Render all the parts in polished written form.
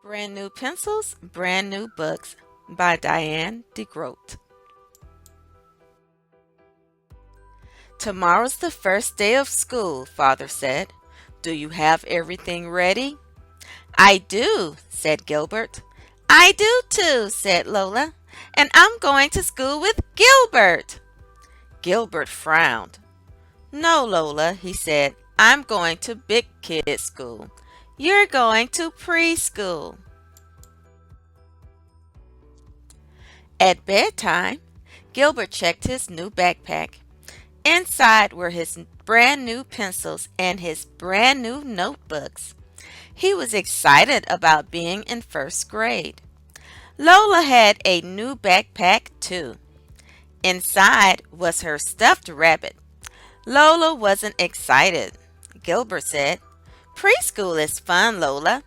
Brand New Pencils, Brand New Books by Diane deGroat. Tomorrow's the first day of school, Father said. Do you have everything ready? I do, said Gilbert. I do too, said Lola. And I'm going to school with Gilbert. Gilbert frowned. No, Lola, he said. I'm going to big kid school. You're going to preschool. At bedtime, Gilbert checked his new backpack. Inside were his brand new pencils and his brand new notebooks. He was excited about being in first grade. Lola had a new backpack too. Inside was her stuffed rabbit. Lola wasn't excited. Gilbert said, Preschool is fun, Lola.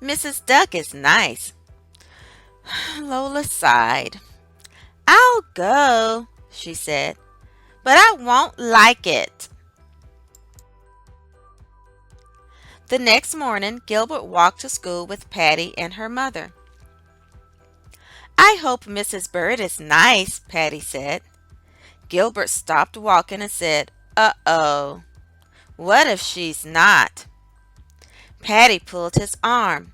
Mrs. Duck is nice. Lola sighed. I'll go, she said, but I won't like it. The next morning, Gilbert walked to school with Patty and her mother. I hope Mrs. Bird is nice, Patty said. Gilbert stopped walking and said, Uh-oh, what if she's not? Patty pulled his arm.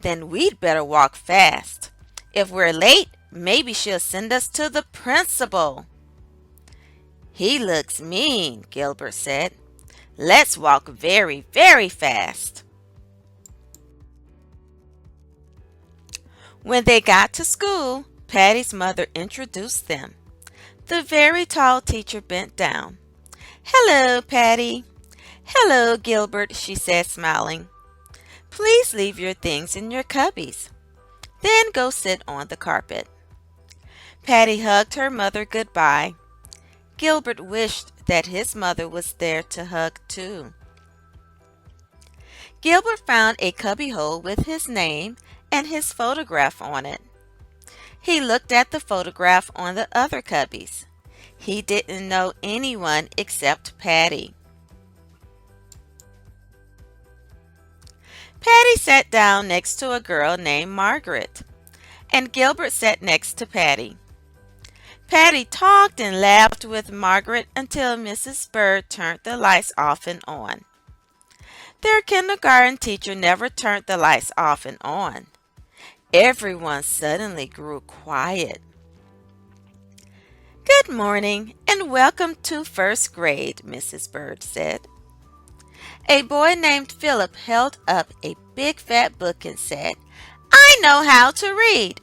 Then we'd better walk fast. If we're late, maybe she'll send us to the principal. He looks mean, Gilbert said. Let's walk very, very fast. When they got to school, Patty's mother introduced them. The very tall teacher bent down. Hello, Patty. Hello, Gilbert, she said, smiling. Please leave your things in your cubbies. Then go sit on the carpet. Patty hugged her mother goodbye. Gilbert wished that his mother was there to hug too. Gilbert found a cubbyhole with his name and his photograph on it. He looked at the photograph on the other cubbies. He didn't know anyone except Patty. Patty sat down next to a girl named Margaret, and Gilbert sat next to Patty. Patty talked and laughed with Margaret until Mrs. Bird turned the lights off and on. Their kindergarten teacher never turned the lights off and on. Everyone suddenly grew quiet. Good morning and welcome to first grade, Mrs. Bird said. A boy named Philip held up a big fat book and said, I know how to read.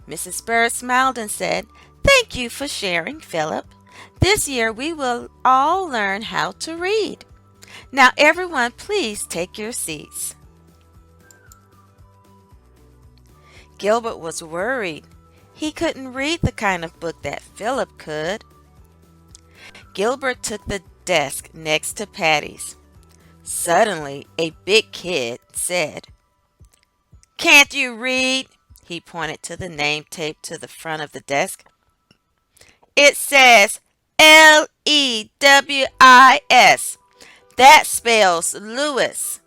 Mrs. Bird smiled and said, Thank you for sharing, Philip. This year we will all learn how to read. Now everyone please take your seats. Gilbert was worried. He couldn't read the kind of book that Philip could. Gilbert took the desk next to Patty's. Suddenly, a big kid said, Can't you read? He pointed to the name taped to the front of the desk. It says Lewis. That spells Lewis.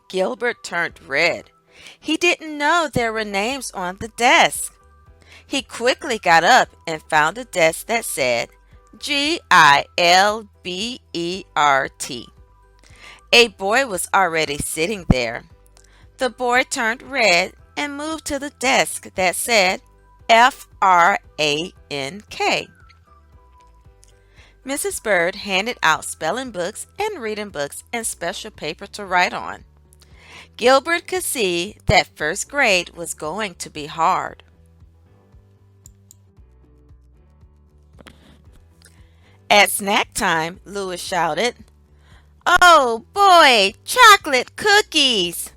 Gilbert turned red. He didn't know there were names on the desk. He quickly got up and found a desk that said Gilbert. A boy was already sitting there. The boy turned red and moved to the desk that said Frank. Mrs. Bird handed out spelling books and reading books and special paper to write on. Gilbert could see that first grade was going to be hard. At snack time, Louis shouted, Oh boy, chocolate cookies!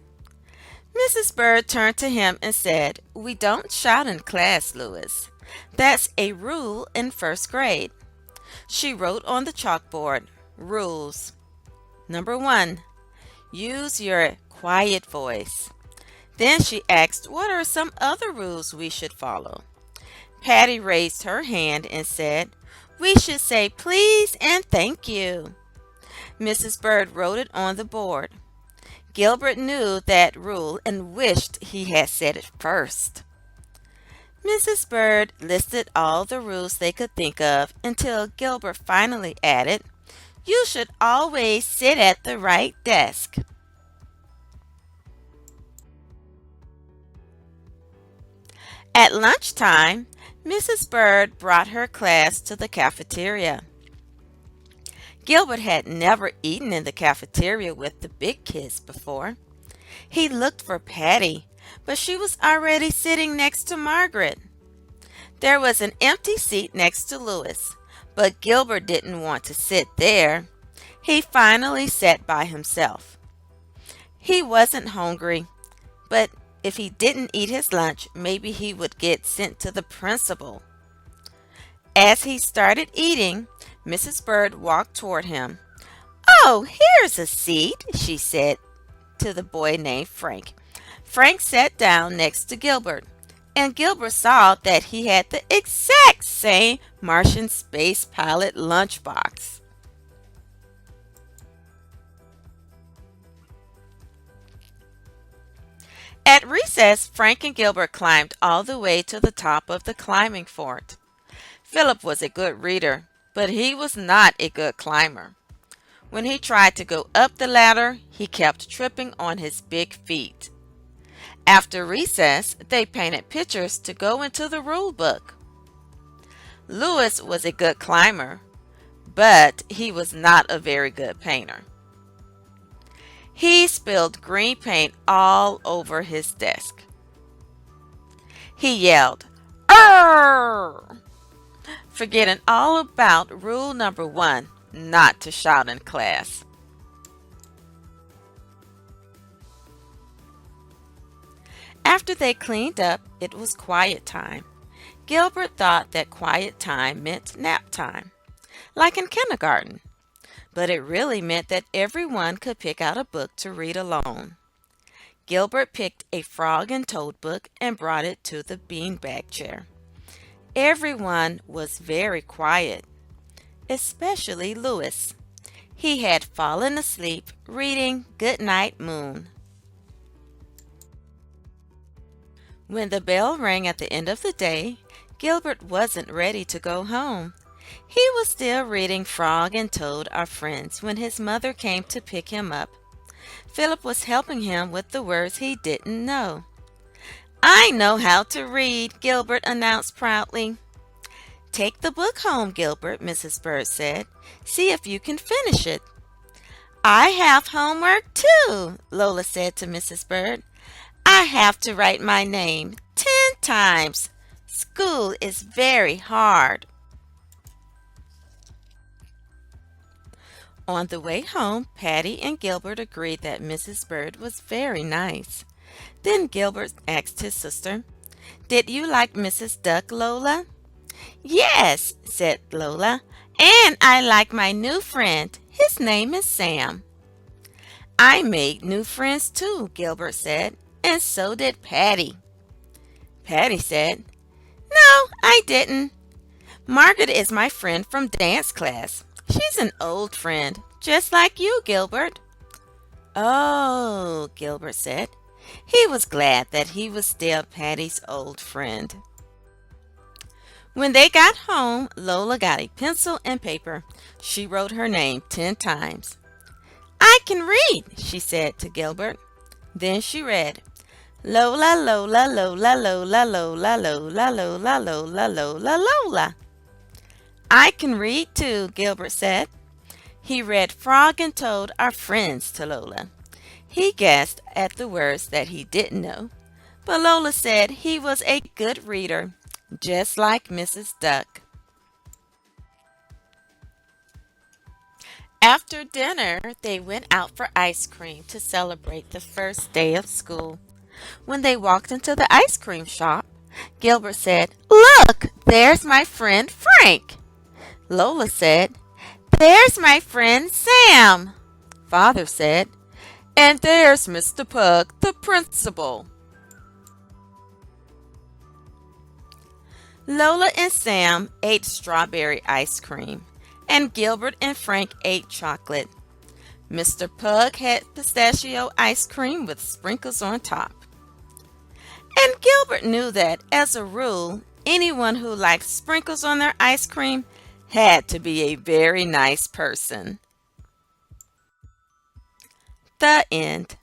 Mrs. Bird turned to him and said, We don't shout in class, Louis. That's a rule in first grade. She wrote on the chalkboard, Rules. Number 1, use your quiet voice. Then she asked, What are some other rules we should follow? Patty raised her hand and said, We should say please and thank you. Mrs. Bird wrote it on the board. Gilbert knew that rule and wished he had said it first. Mrs. Bird listed all the rules they could think of until Gilbert finally added, "You should always sit at the right desk." At lunchtime, Mrs. Bird brought her class to the cafeteria. Gilbert had never eaten in the cafeteria with the big kids before. He looked for Patty, but she was already sitting next to Margaret. There was an empty seat next to Louis, but Gilbert didn't want to sit there. He finally sat by himself. He wasn't hungry, but if he didn't eat his lunch, maybe he would get sent to the principal. As he started eating, Mrs. Bird walked toward him. "Oh, here's a seat," she said to the boy named Frank. Frank sat down next to Gilbert, and Gilbert saw that he had the exact same Martian space pilot lunchbox. At recess, Frank and Gilbert climbed all the way to the top of the climbing fort. Philip was a good reader, but he was not a good climber. When he tried to go up the ladder, he kept tripping on his big feet. After recess, they painted pictures to go into the rule book. Louis was a good climber, but he was not a very good painter. He spilled green paint all over his desk. He yelled, "Arr!" forgetting all about rule number 1, not to shout in class. After they cleaned up, it was quiet time. Gilbert thought that quiet time meant nap time, like in kindergarten, but it really meant that everyone could pick out a book to read alone. Gilbert picked a Frog and Toad book and brought it to the beanbag chair. Everyone was very quiet, especially Louis. He had fallen asleep reading Goodnight Moon. When the bell rang at the end of the day, Gilbert wasn't ready to go home. He was still reading Frog and Toad Are Friends when his mother came to pick him up. Philip was helping him with the words he didn't know. "I know how to read," Gilbert announced proudly. "Take the book home, Gilbert," Mrs. Bird said. "See if you can finish it." "I have homework too," Lola said to Mrs. Bird. "I have to write my name 10 times. School is very hard." On the way home, Patty and Gilbert agreed that Mrs. Bird was very nice. Then Gilbert asked his sister, "Did you like Mrs. Duck, Lola?" "Yes," said Lola, "and I like my new friend. His name is Sam." "I made new friends too," Gilbert said, "and so did Patty." Patty said, "No, I didn't. Margaret is my friend from dance class. She's an old friend, just like you, Gilbert." "Oh," Gilbert said. He was glad that he was still Patty's old friend. When they got home, Lola got a pencil and paper. She wrote her name 10 times. "I can read," she said to Gilbert. Then she read, "Lola, Lola, Lola, Lola, Lola, Lola, Lola, Lola, Lola, Lola." "I can read too," Gilbert said. He read Frog and Toad Are Friends to Lola. He guessed at the words that he didn't know, but Lola said he was a good reader, just like Mrs. Duck. After dinner, they went out for ice cream to celebrate the first day of school. When they walked into the ice cream shop, Gilbert said, "Look, there's my friend Frank." Lola said, "There's my friend Sam." Father said, "And there's Mr. Pug, the principal." Lola and Sam ate strawberry ice cream, and Gilbert and Frank ate chocolate. Mr. Pug had pistachio ice cream with sprinkles on top. And Gilbert knew that, as a rule, anyone who liked sprinkles on their ice cream had to be a very nice person. The end.